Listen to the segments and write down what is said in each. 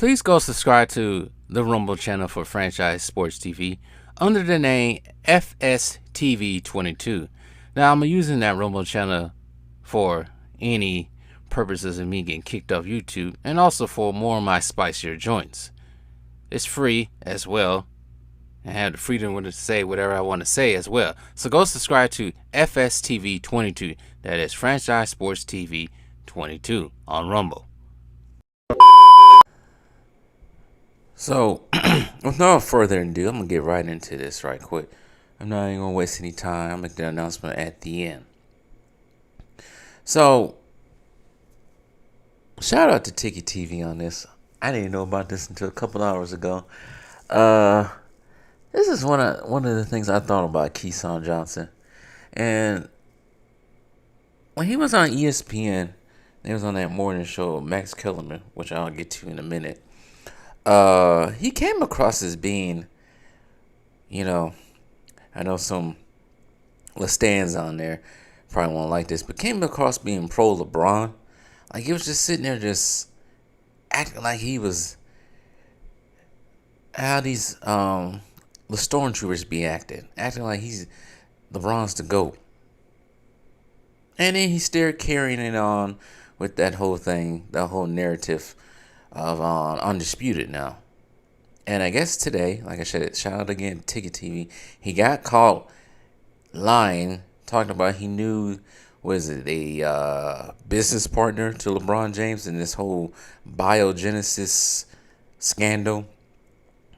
Please go subscribe to the Rumble channel for Franchise Sports TV under the name FSTV22. Now, I'm using that Rumble channel for any purposes of me getting kicked off YouTube and also for more of my spicier joints. It's free as well, and I have the freedom to say whatever I want to say as well. So go subscribe to FSTV22. That is Franchise Sports TV 22 on Rumble. So, with no further ado, I'm going to get right into this right quick. I'm not even going to waste any time. I'll make the announcement at the end. So, shout out to Tiki TV on this. I didn't know about this until a couple hours ago. This is one of the things I thought about Keyshawn Johnson. And when he was on ESPN, he was on that morning show, Max Kellerman, which I'll get to in a minute. He came across as being, I know some Lestans on there probably won't like this, but came across being pro LeBron. Like, he was just sitting there just acting like he was how these the stormtroopers be acting like he's LeBron's the GOAT. And then he's still carrying it on with that whole thing, that whole narrative of Undisputed now. And I guess today, like I said, shout out again to Ticket TV, he got caught lying, talking about he knew, was it a business partner to LeBron James in this whole biogenesis scandal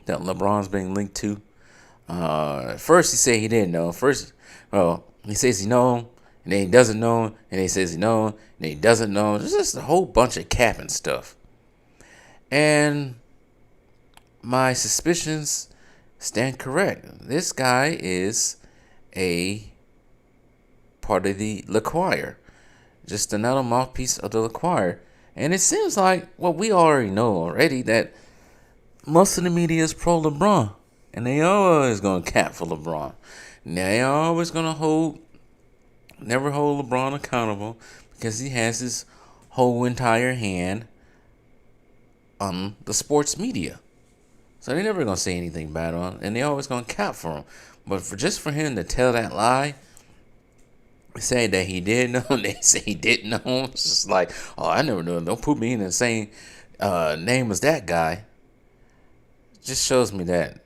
that LeBron's being linked to. First he said he didn't know. He says he know, and then he doesn't know, and then he says he know, and then he doesn't know. There's just a whole bunch of capping stuff. And my suspicions stand correct. This guy is a part of the LaQuire, just another mouthpiece of the LaQuire. And it seems like what we already know already, that most of the media is pro LeBron, and they always gonna cap for LeBron. And they always gonna never hold LeBron accountable because he has his whole entire hand on the sports media. So they're never gonna say anything bad on him, and they always gonna cap for him. But for him to tell that lie, say that he did know, they say he didn't know. It's just like, oh, I never knew. Don't put me in the same name as that guy. Just shows me that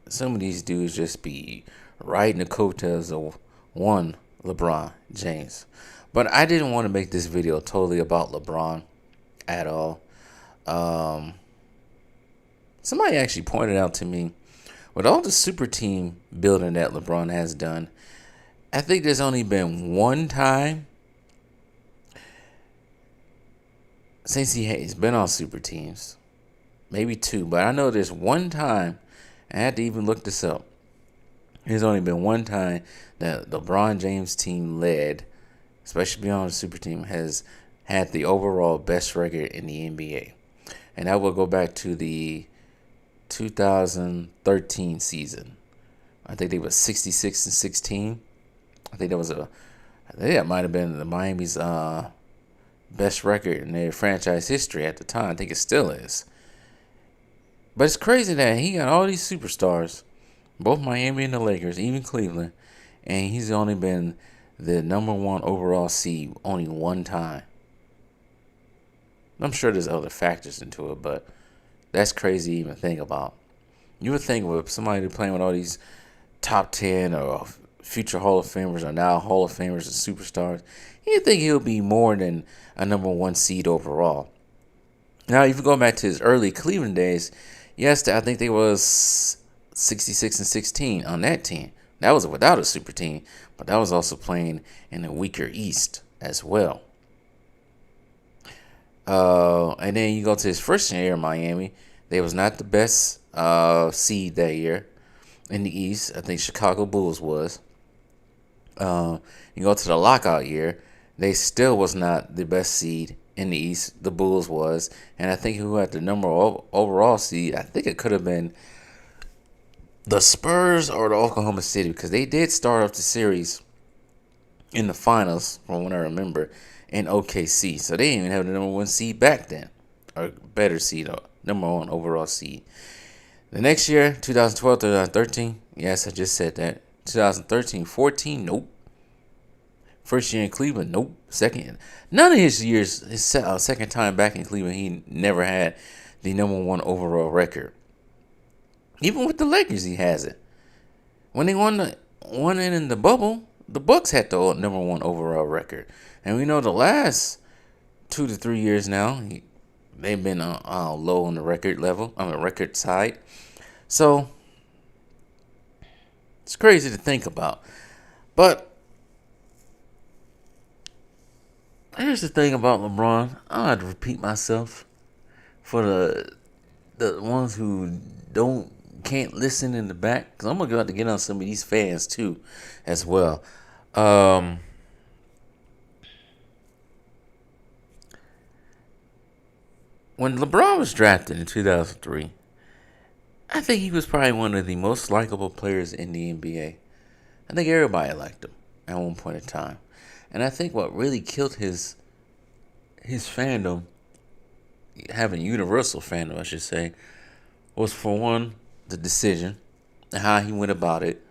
some of these dudes just be riding the coattails of one LeBron James. But I didn't want to make this video totally about LeBron at all. Somebody actually pointed out to me, with all the super team building that LeBron has done, I think there's only been one time since he's been on super teams, maybe two, but I know there's one time, I had to even look this up, there's only been one time that the LeBron James team led, especially beyond the super team, has had the overall best record in the NBA. And that will go back to the 2013 season. I think they were 66-16. I think that might have been the Miami's best record in their franchise history at the time. I think it still is. But it's crazy that he got all these superstars, both Miami and the Lakers, even Cleveland, and he's only been the number one overall seed only one time. I'm sure there's other factors into it, but that's crazy to even think about. You would think with somebody playing with all these top 10 or future Hall of Famers or now Hall of Famers and superstars, you'd think he'll be more than a number one seed overall. Now, if you go back to his early Cleveland days, yes, I think they was 66-16 on that team. That was without a super team, but that was also playing in a weaker East as well. And then you go to his first year in Miami, they was not the best seed that year in the East. I think Chicago Bulls was. You go to the lockout year, they still was not the best seed in the East. The Bulls was. And I think who had the number overall seed, I think it could have been the Spurs or the Oklahoma City, because they did start off the series in the finals, from what I remember, in OKC. So they didn't even have the number one seed back then, or better seed number one overall seed. The next year, 2012, 2013, yes, I just said that. 2013, 14, nope. First year in Cleveland, nope. Second, none of his years, his second time back in Cleveland, he never had the number one overall record. Even with the Lakers, he has it. When they won it in the bubble, the Bucks had the number one overall record, and we know the last 2 to 3 years now, they've been low on the record level, on the record side. So it's crazy to think about. But here's the thing about LeBron. I don't have to repeat myself for the ones who can't listen in the back, because I'm gonna have to get on some of these fans too, as well. When LeBron was drafted in 2003, I think he was probably one of the most likable players in the NBA. I think everybody liked him at one point in time. And I think what really killed his fandom, having universal fandom, I should say, was, for one, the decision and how he went about it.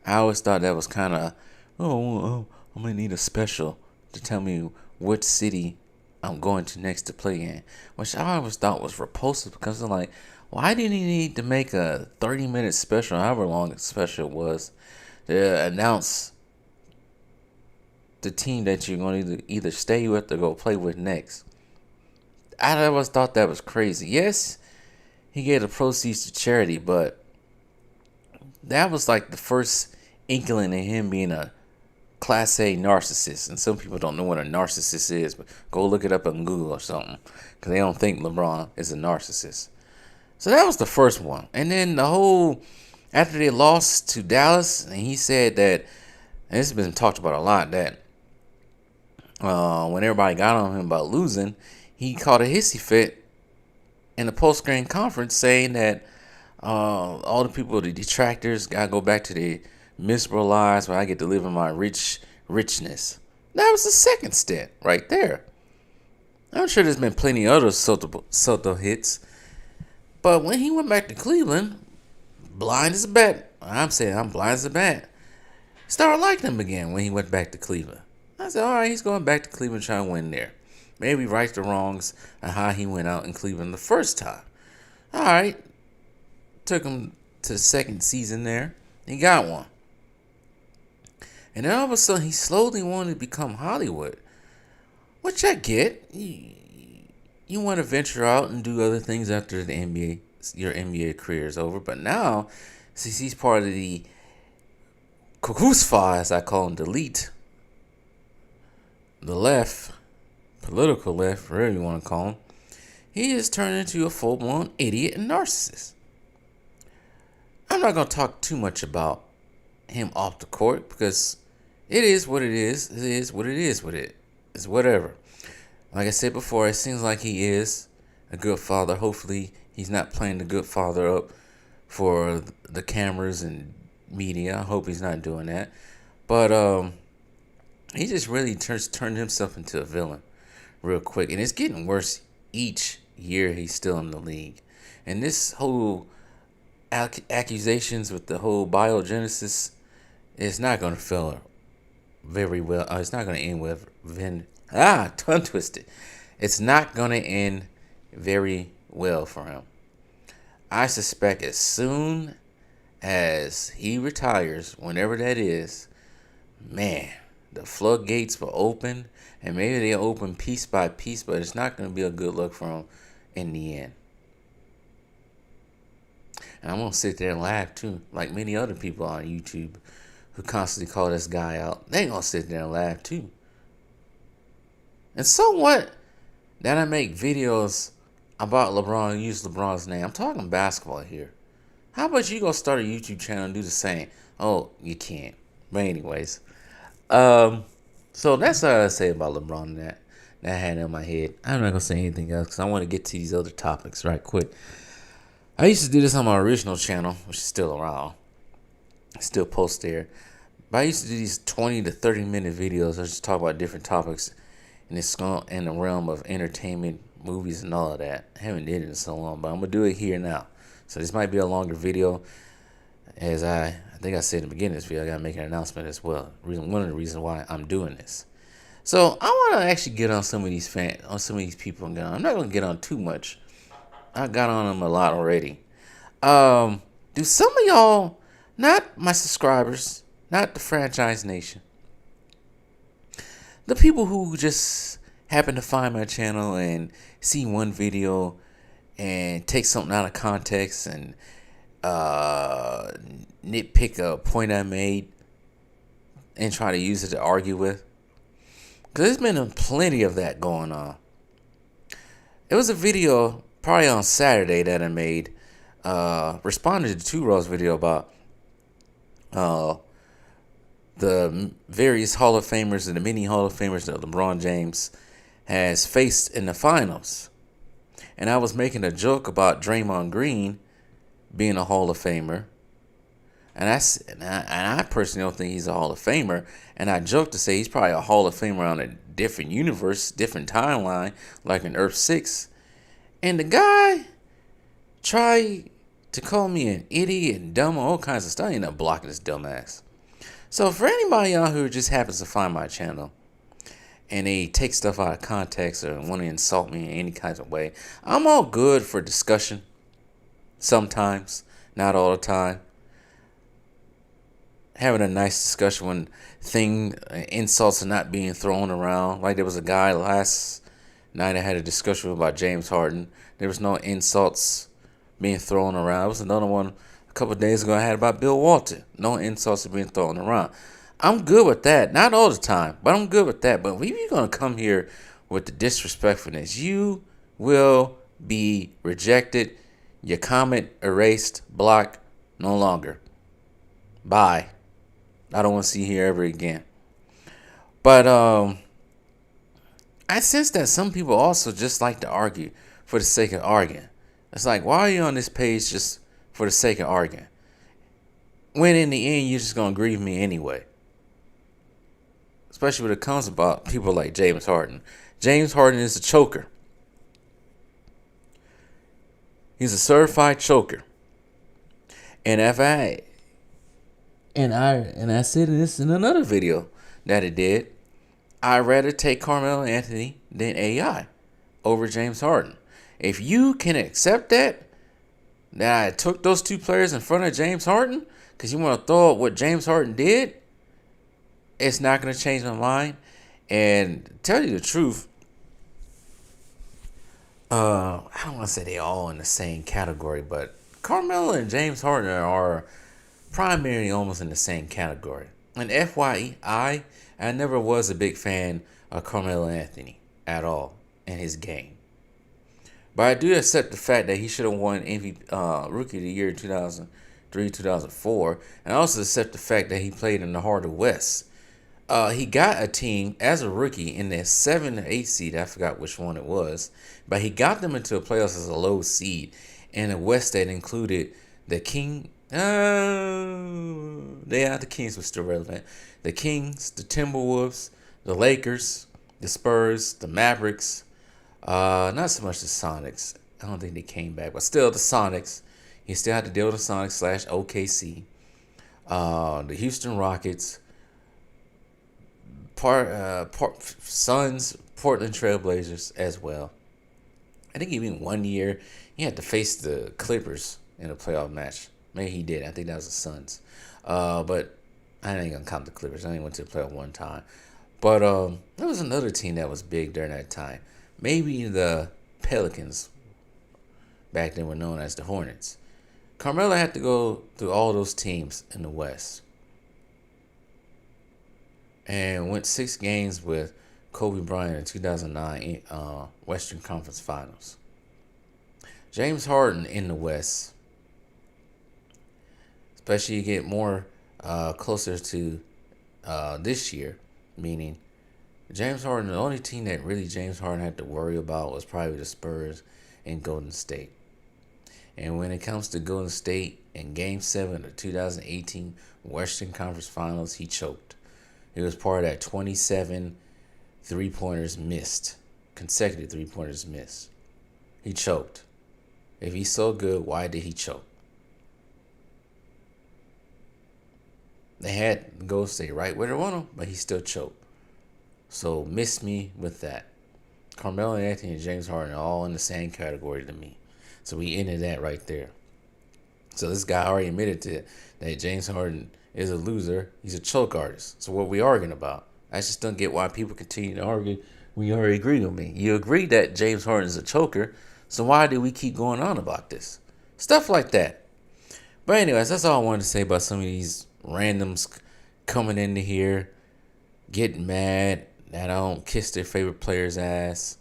I always thought that was kind of, I'm going to need a special to tell me which city I'm going to next to play in, which I always thought was repulsive, because I'm like, why didn't he need to make a 30-minute special, however long the special was, to announce the team that you're going to either stay with or go play with next? I always thought that was crazy. Yes, he gave the proceeds to charity, but that was like the first inkling of him being a Class A narcissist. And some people don't know what a narcissist is, but go look it up on Google or something, because they don't think LeBron is a narcissist. So that was the first one. And then after they lost to Dallas, and he said that, and this has been talked about a lot, that when everybody got on him about losing, he caught a hissy fit in the post-game conference, saying that all the people, the detractors, gotta go back to their miserable lives where I get to live in my richness. That was the second stint right there. I'm sure there's been plenty of other Soto hits, but when he went back to Cleveland, blind as a bat, I'm blind as a bat, started liking him again when he went back to Cleveland. I said, all right, he's going back to Cleveland trying to win there. Maybe right the wrongs of how he went out in Cleveland the first time. All right. Took him to the second season there. He got one. And then all of a sudden, he slowly wanted to become Hollywood, which I get. You want to venture out and do other things after the NBA, your NBA career is over. But now, since he's part of the Kukusfa, as I call him, the elite, the left, political left, whatever you want to call him, he has turned into a full-blown idiot and narcissist. I'm not going to talk too much about him off the court, because it is what it is. It is what it is with it. It's whatever. Like I said before, it seems like he is a good father. Hopefully, he's not playing the good father up for the cameras and media. I hope he's not doing that. But he just really turned himself into a villain real quick. And it's getting worse each year he's still in the league. And this whole accusations with the whole biogenesis is not going to feel very well. It's not going to end with tongue twisted. It's not going to end very well for him. I suspect as soon as he retires, whenever that is, man, the floodgates will open, and maybe they'll open piece by piece, but it's not going to be a good look for him in the end. And I'm going to sit there and laugh too, like many other people on YouTube who constantly call this guy out. They going to sit there and laugh too. And so what that I make videos about LeBron and use LeBron's name? I'm talking basketball here. How about you go start a YouTube channel and do the same? Oh, you can't. But anyways, so that's what I say about LeBron that I had in my head. I'm not going to say anything else because I want to get to these other topics right quick. I used to do this on my original channel, which is still around. I still post there. But I used to do these 20 to 30 minute videos. I just talk about different topics in the realm of entertainment, movies and all of that. I haven't did it in so long, but I'm gonna do it here now. So this might be a longer video, as I think I said in the beginning of this video. I gotta make an announcement as well. One of the reasons why I'm doing this. So I want to actually get on some of these people. I'm not gonna get on too much. I got on them a lot already. Do some of y'all, not my subscribers, not the franchise nation, the people who just happen to find my channel and see one video and take something out of context and nitpick a point I made and try to use it to argue with? Because there's been plenty of that going on. It was a video probably on Saturday that I made, responded to 2Raw's video about the various Hall of Famers and the many Hall of Famers that LeBron James has faced in the finals. And I was making a joke about Draymond Green being a Hall of Famer. And I personally don't think he's a Hall of Famer. And I joke to say he's probably a Hall of Famer on a different universe, different timeline, like in Earth 6. And the guy tried to call me an idiot and dumb, all kinds of stuff. I ended up blocking this dumbass. So for anybody out who just happens to find my channel and they take stuff out of context or want to insult me in any kind of way, I'm all good for discussion. Sometimes, not all the time. Having a nice discussion when insults are not being thrown around. Like there was a guy last night I had a discussion about James Harden. There was no insults being thrown around. There was another one a couple of days ago I had about Bill Walton. No insults are being thrown around. I'm good with that. Not all the time, but I'm good with that. But if you're going to come here with the disrespectfulness, you will be rejected. Your comment erased, blocked, no longer. Bye. I don't want to see you here ever again. But I sense that some people also just like to argue for the sake of arguing. It's like, why are you on this page just for the sake of arguing? When in the end, you're just going to grieve me anyway. Especially when it comes about people like James Harden. James Harden is a choker. He's a certified choker. And I said this in another video that it did. I'd rather take Carmelo Anthony than AI over James Harden. If you can accept that I took those two players in front of James Harden because you want to throw out what James Harden did, it's not going to change my mind. And to tell you the truth, I don't want to say they're all in the same category, but Carmelo and James Harden are primarily almost in the same category. And FYI, I never was a big fan of Carmelo Anthony at all in his game. But I do accept the fact that he should have won MVP, Rookie of the Year in 2003, 2004. And I also accept the fact that he played in the heart of the West. He got a team as a rookie in their 7 or 8 seed. I forgot which one it was. But he got them into the playoffs as a low seed. In a West that included the King. The Kings were still relevant. The Kings, the Timberwolves, the Lakers, the Spurs, the Mavericks. Not so much the Sonics. I don't think they came back, but still the Sonics. He still had to deal with the Sonics / OKC. The Houston Rockets. Suns, Portland Trailblazers as well. I think even 1 year he had to face the Clippers in a playoff match. Maybe he did. I think that was the Suns. But I ain't gonna count the Clippers. I only went to the playoff one time. But there was another team that was big during that time. Maybe the Pelicans. Back then were known as the Hornets. Carmelo had to go through all those teams in the West. And went 6 games with Kobe Bryant in 2009 Western Conference Finals. James Harden in the West, especially you get more closer to this year, meaning James Harden, the only team that really James Harden had to worry about was probably the Spurs and Golden State. And when it comes to Golden State in Game 7 of the 2018 Western Conference Finals, he choked. He was part of that 27 three-pointers missed consecutive 3-pointers missed. He choked. If he's so good, why did he choke? They had Golden State right where they want him, but he still choked. So miss me with that. Carmelo Anthony and James Harden are all in the same category to me. So we ended that right there. So this guy already admitted that James Harden is a loser. He's a choke artist. So what are we arguing about? I just don't get why people continue to argue when you already agree with me. You agree that James Harden is a choker. So why do we keep going on about this? Stuff like that. But anyways, that's all I wanted to say about some of these randoms coming into here, getting mad that I don't kiss their favorite player's ass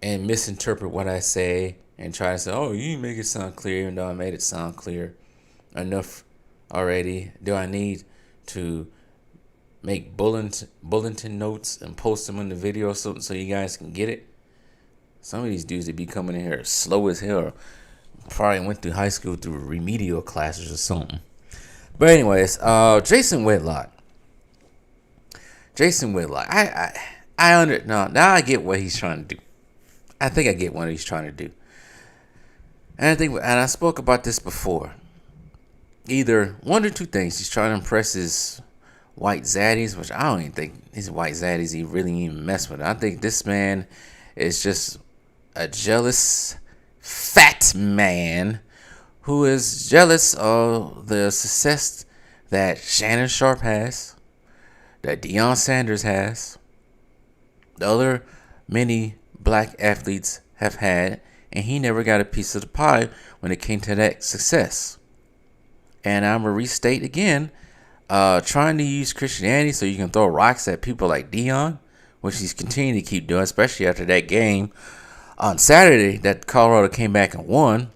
and misinterpret what I say and try to say, oh, you make it sound clear, even though I made it sound clear enough already. Do I need to make bulletin notes and post them in the video so you guys can get it? Some of these dudes that be coming in here slow as hell probably went through high school through remedial classes or something. But anyways, Jason Whitlock. Now I get what he's trying to do. I think I get what he's trying to do. And I spoke about this before. Either one or two things. He's trying to impress his white zaddies, which I don't even think his white zaddies he really even mess with. I think this man is just a jealous fat man who is jealous of the success that Shannon Sharp has, that Deion Sanders has, the other many black athletes have had, and he never got a piece of the pie when it came to that success. And I'm going to restate again, trying to use Christianity so you can throw rocks at people like Deion, which he's continuing to keep doing, especially after that game on Saturday that Colorado came back and won.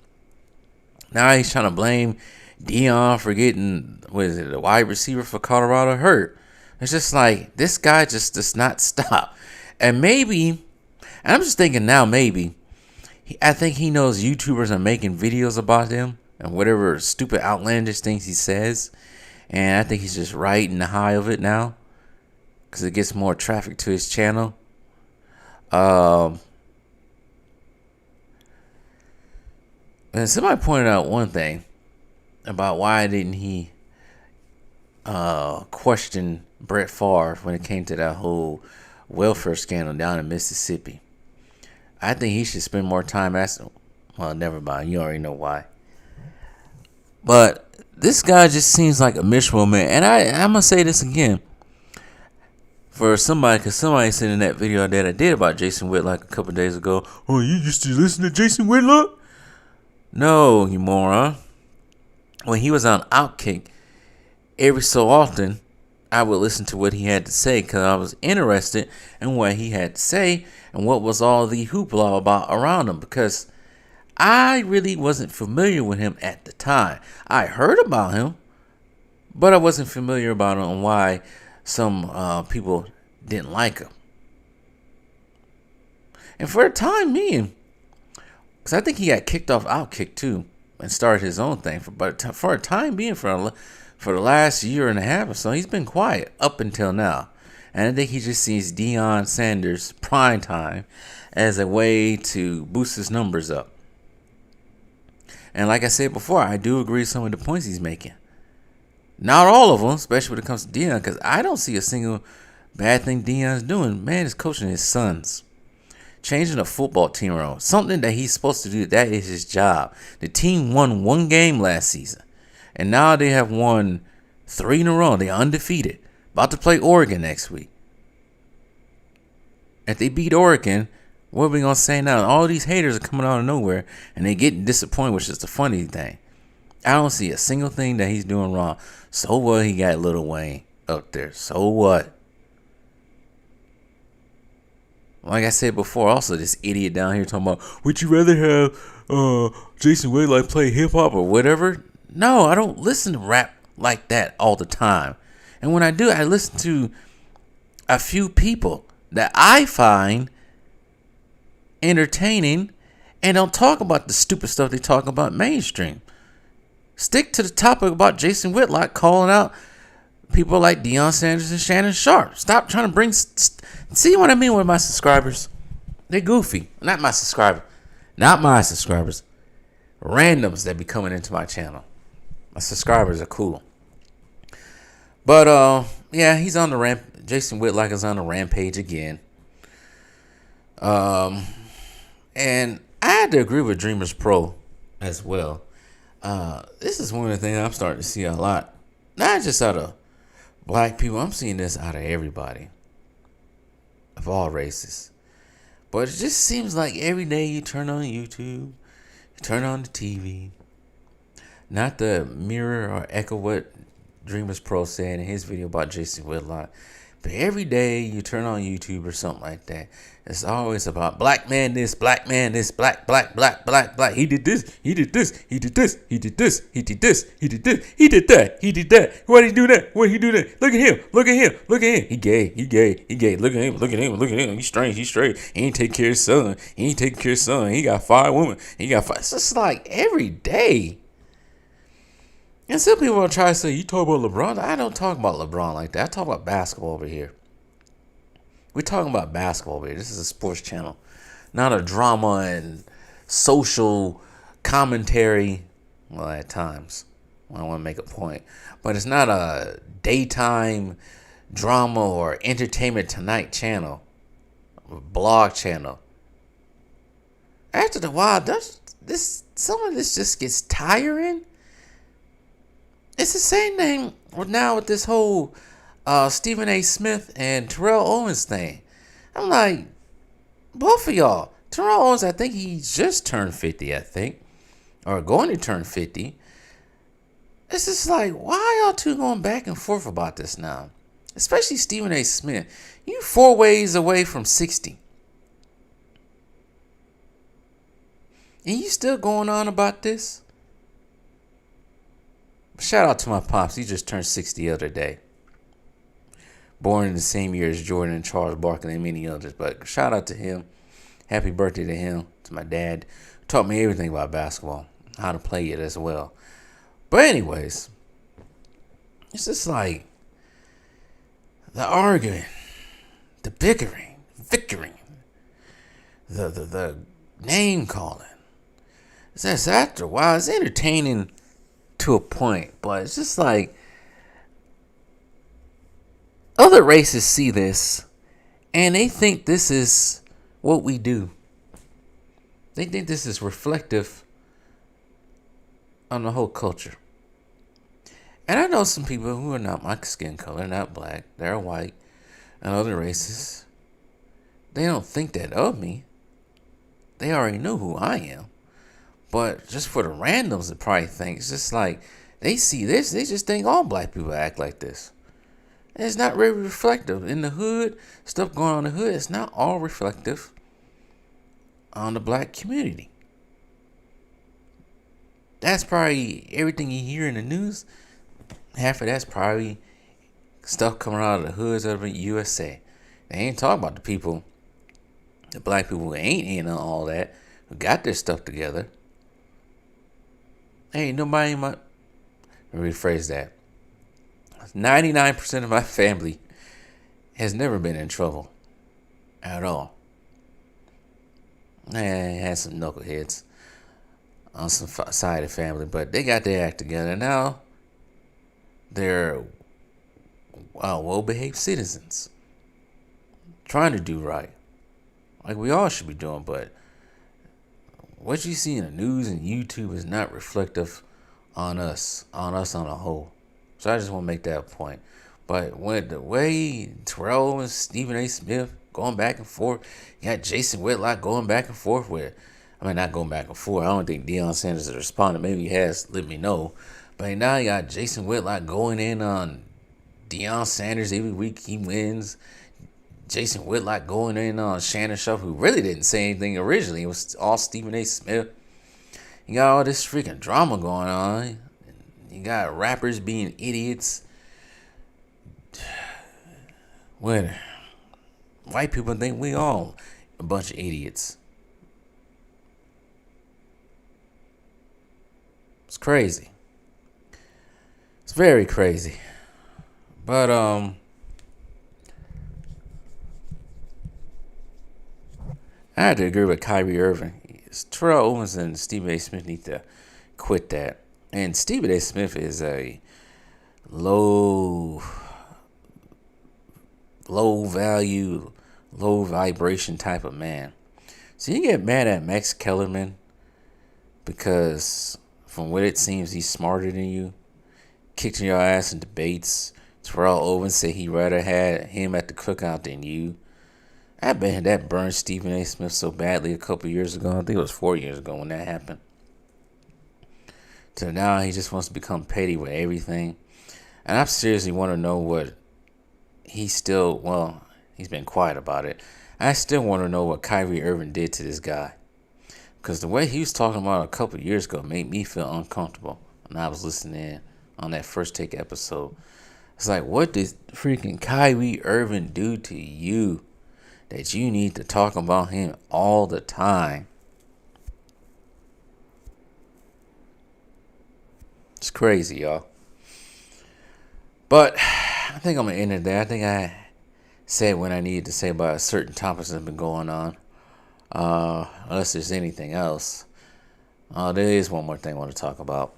Now he's trying to blame Deion for getting, the wide receiver for Colorado hurt. It's just like, this guy just does not stop. And I'm just thinking now, I think he knows YouTubers are making videos about him and whatever stupid outlandish things he says. And I think he's just riding the high of it now because it gets more traffic to his channel. And somebody pointed out one thing about why didn't he question Brett Favre when it came to that whole welfare scandal down in Mississippi. I think he should spend more time asking. Well, never mind. You already know why. But this guy just seems like a miserable man. And I'm going to say this again. For somebody, because somebody said in that video that I did about Jason Whitlock a couple days ago, oh, you used to listen to Jason Whitlock? No, you moron. When he was on Outkick, every so often, I would listen to what he had to say because I was interested in what he had to say and what was all the hoopla about around him, because I really wasn't familiar with him at the time. I heard about him, but I wasn't familiar about him and why some people didn't like him. And for a time being, because I think he got kicked off Outkick too and started his own thing. But for a time being, for the last year and a half or so, he's been quiet up until now. And I think he just sees Deion Sanders prime time as a way to boost his numbers up. And like I said before, I do agree with some of the points he's making. Not all of them, especially when it comes to Deion, because I don't see a single bad thing Deion's doing. Man is coaching his sons. Changing a football team around. Something that he's supposed to do. That is his job. The team won one game last season. And now they have won 3 in a row. They're undefeated. About to play Oregon next week. If they beat Oregon, what are we going to say now? All these haters are coming out of nowhere. And they're getting disappointed, which is the funny thing. I don't see a single thing that he's doing wrong. So what? He got Lil Wayne up there. So what? Like I said before, also this idiot down here talking about, would you rather have Jason Whitlock play hip hop or whatever? No, I don't listen to rap like that all the time. And when I do, I listen to a few people that I find entertaining and don't talk about the stupid stuff they talk about mainstream. Stick to the topic about Jason Whitlock calling out People like Deion Sanders and Shannon Sharp. Stop trying to bring. See what I mean with my subscribers? They're goofy. Not my subscribers. Not my subscribers. Randoms that be coming into my channel. My subscribers are cool. But yeah, he's on the ramp. Jason Whitlock is on the rampage again. And I had to agree with Dreamers Pro as well. This is one of the things I'm starting to see a lot. Not just out of black people. I'm seeing this out of everybody. Of all races. But it just seems like every day you turn on YouTube, you turn on the TV. Not to mirror or echo what Dreamers Pro said in his video about Jason Whitlock. But every day you turn on YouTube or something like that, it's always about black man this, black man this, black. He did this, he did this, he did this, he did this, he did this, he did this, he did that, he did that. Why did he do that? Why did he do that? Look at him, look at him, look at him. He gay. Look at him, look at him, look at him. He's strange, he's straight. He ain't take care of his son. He ain't taking care of his son. He got 5 women. He got 5. It's just like every day. And some people will try to say, you talk about LeBron. I don't talk about LeBron like that. I talk about basketball over here. We're talking about basketball over here. This is a sports channel. Not a drama and social commentary. Well, at times. I want to make a point. But it's not a daytime drama or Entertainment Tonight channel. Blog channel. After a while, some of this just gets tiring. It's the same thing now with this whole Stephen A. Smith and Terrell Owens thing. I'm like, both of y'all. Terrell Owens, I think he just turned 50, or going to turn 50. It's just like, why y'all two going back and forth about this now? Especially Stephen A. Smith. You 4 ways away from 60. And you still going on about this? Shout out to my pops. He just turned 60 the other day. Born in the same year as Jordan and Charles Barkley and many others. But shout out to him. Happy birthday to him. To my dad. Taught me everything about basketball. How to play it as well. But anyways. It's just like the arguing. The bickering. Victoring. The name calling. It's after a while. It's entertaining to a point, but it's just like other races see this and they think this is what we do. They think this is reflective on the whole culture. And I know some people who are not my skin color, not black, they're white, and other races. They don't think that of me. They already know who I am. But just for the randoms to probably think, it's just like they see this, they just think all black people act like this. And it's not really reflective. In the hood, stuff going on in the hood, it's not all reflective on the black community. That's probably everything you hear in the news. Half of that's probably stuff coming out of the hoods of the USA. They ain't talking about the people, the black people who ain't in on all that, who got their stuff together. Ain't nobody in my... Let me rephrase that. 99% of my family has never been in trouble. At all. I had some knuckleheads on some side of the family, but they got their act together. Now, they're well-behaved citizens. Trying to do right. Like we all should be doing, but what you see in the news and YouTube is not reflective on us on a whole. So I just want to make that point. But when the way Terrell and Stephen A. Smith going back and forth, you got Jason Whitlock going back and forth with, I mean, not going back and forth. I don't think Deion Sanders has responded. Maybe he has, let me know. But now you got Jason Whitlock going in on Deion Sanders every week he wins. Jason Whitlock going in on Shannon Sharp, who really didn't say anything originally. It was all Stephen A. Smith. You got all this freaking drama going on. You got rappers being idiots. When white people think we all a bunch of idiots. It's crazy. It's very crazy. But I had to agree with Kyrie Irving. Terrell Owens and Stephen A. Smith need to quit that. And Stephen A. Smith is a low, low value, low vibration type of man. So you get mad at Max Kellerman because, from what it seems, he's smarter than you. Kicked your ass in debates. Terrell Owens said he rather had him at the cookout than you. I bet that burned Stephen A. Smith so badly a couple years ago. I think it was 4 years ago when that happened. So now he just wants to become petty with everything. And I seriously want to know what he's been quiet about it. I still want to know what Kyrie Irving did to this guy. Because the way he was talking about it a couple years ago made me feel uncomfortable when I was listening on that First Take episode. It's like, what did freaking Kyrie Irving do to you that you need to talk about him all the time? It's crazy, y'all. But I think I'm going to end it there. I think I said what I needed to say about certain topics that have been going on. Unless there's anything else. There is one more thing I want to talk about.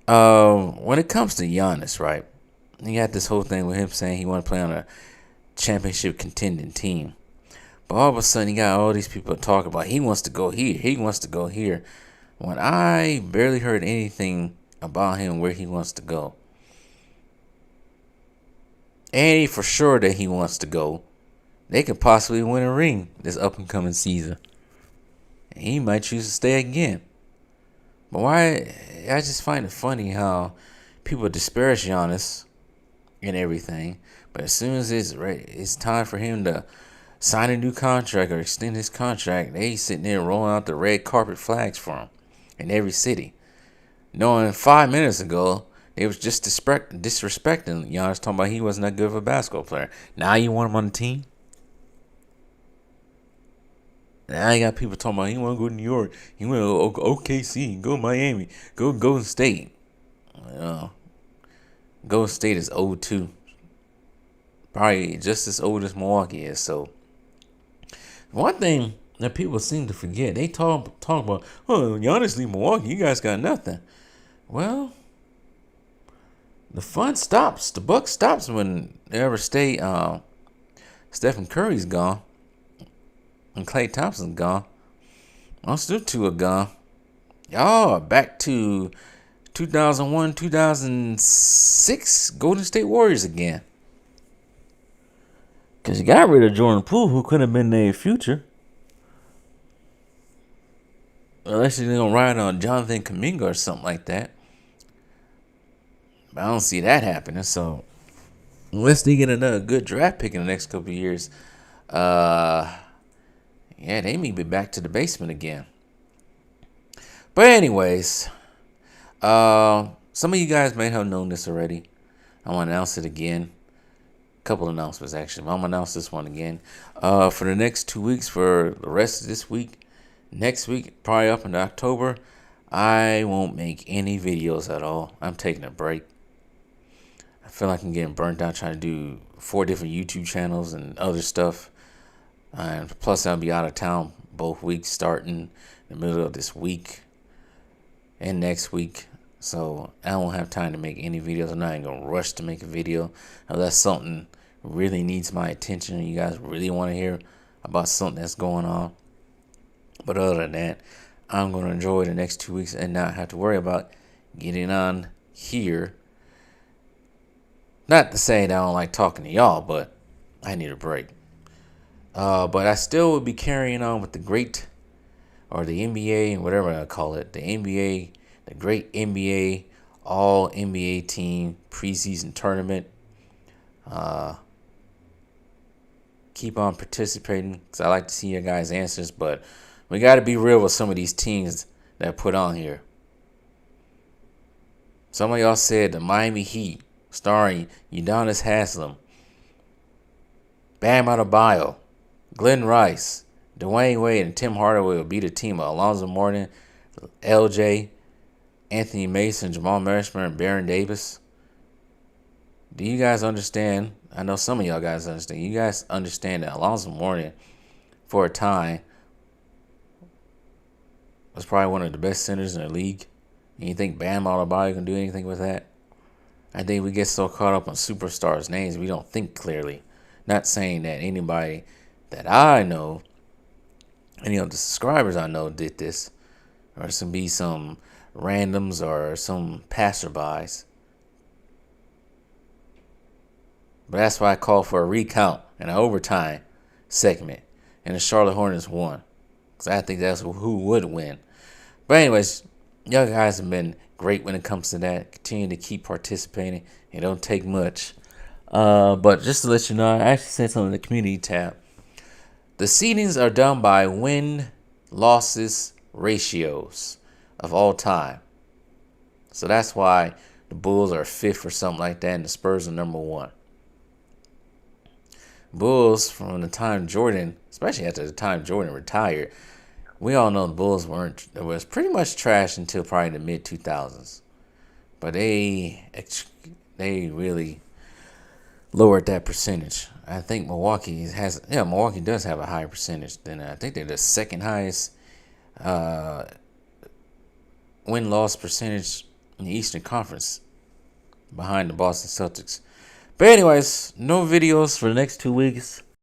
When it comes to Giannis, right? You got this whole thing with him saying he want to play on a championship contending team. But all of a sudden, you got all these people talking about he wants to go here, he wants to go here. When I barely heard anything about him where he wants to go. And for sure that he wants to go. They could possibly win a ring this up and coming season. And he might choose to stay again. But why? I just find it funny how people disparage Giannis and everything. But as soon as it's time for him to sign a new contract or extend his contract, they sitting there rolling out the red carpet flags for him in every city. Knowing 5 minutes ago, they was just disrespecting Giannis, talking about he wasn't that good of a basketball player. Now you want him on the team? Now you got people talking about he want to go to New York, he want to go OKC, go Miami, go Golden State. Golden State is old too. Probably just as old as Milwaukee is. So one thing that people seem to forget, they talk about, Giannis leave Milwaukee, you guys got nothing. Well, the fun stops. The buck stops when Stephen Curry's gone and Klay Thompson's gone. Most of the two are gone. Y'all are back to 2001, 2006 Golden State Warriors again. Because you got rid of Jordan Poole, who could have been their future. Unless you're going to ride on Jonathan Kuminga or something like that. But I don't see that happening. So, unless they get another good draft pick in the next couple of years, they may be back to the basement again. But anyways, some of you guys may have known this already. I want to announce it again. Couple announcements actually. I'm gonna announce this one again. For the next 2 weeks, for the rest of this week, next week, probably up into October, I won't make any videos at all. I'm taking a break. I feel like I'm getting burnt out trying to do 4 different YouTube channels and other stuff. And plus, I'll be out of town both weeks, starting in the middle of this week and next week. So I won't have time to make any videos. I'm not even gonna rush to make a video unless something really needs my attention and you guys really want to hear about something that's going on. But other than that, I'm gonna enjoy the next 2 weeks and not have to worry about getting on here. Not to say that I don't like talking to y'all, but I need a break. But I still will be carrying on with the NBA, whatever I call it, the NBA. The great NBA, all NBA team preseason tournament. Keep on participating because I like to see your guys' answers. But we got to be real with some of these teams that put on here. Some of y'all said the Miami Heat, starring Udonis Haslem, Bam Adebayo, Glenn Rice, Dwayne Wade, and Tim Hardaway will be the team of Alonzo Mourning, LJ, Anthony Mason, Jamal Mashburn, and Baron Davis. Do you guys understand? I know some of y'all guys understand. You guys understand that Alonzo Mourning, for a time, was probably one of the best centers in the league. And you think Bam Adebayo can do anything with that? I think we get so caught up on superstars' names we don't think clearly. Not saying that anybody that I know, any of the subscribers I know, did this, or some be some randoms or some passerbys. But that's why I call for a recount and an overtime segment, and the Charlotte Hornets won, because I think that's who would win. But anyways, y'all guys have been great when it comes to that. Continue to keep participating. It don't take much. But just to let you know, I actually said something in the community tab. The seedings are done by win-losses ratios of all time. So that's why the Bulls are fifth or something like that, and the Spurs are number one. Bulls, from the time Jordan, especially after the time Jordan retired, we all know the Bulls was pretty much trash until probably the mid 2000s. But they really lowered that percentage. I think Milwaukee does have a higher percentage than I think they're the second highest win-loss percentage in the Eastern Conference, behind the Boston Celtics. But anyways, no videos for the next 2 weeks.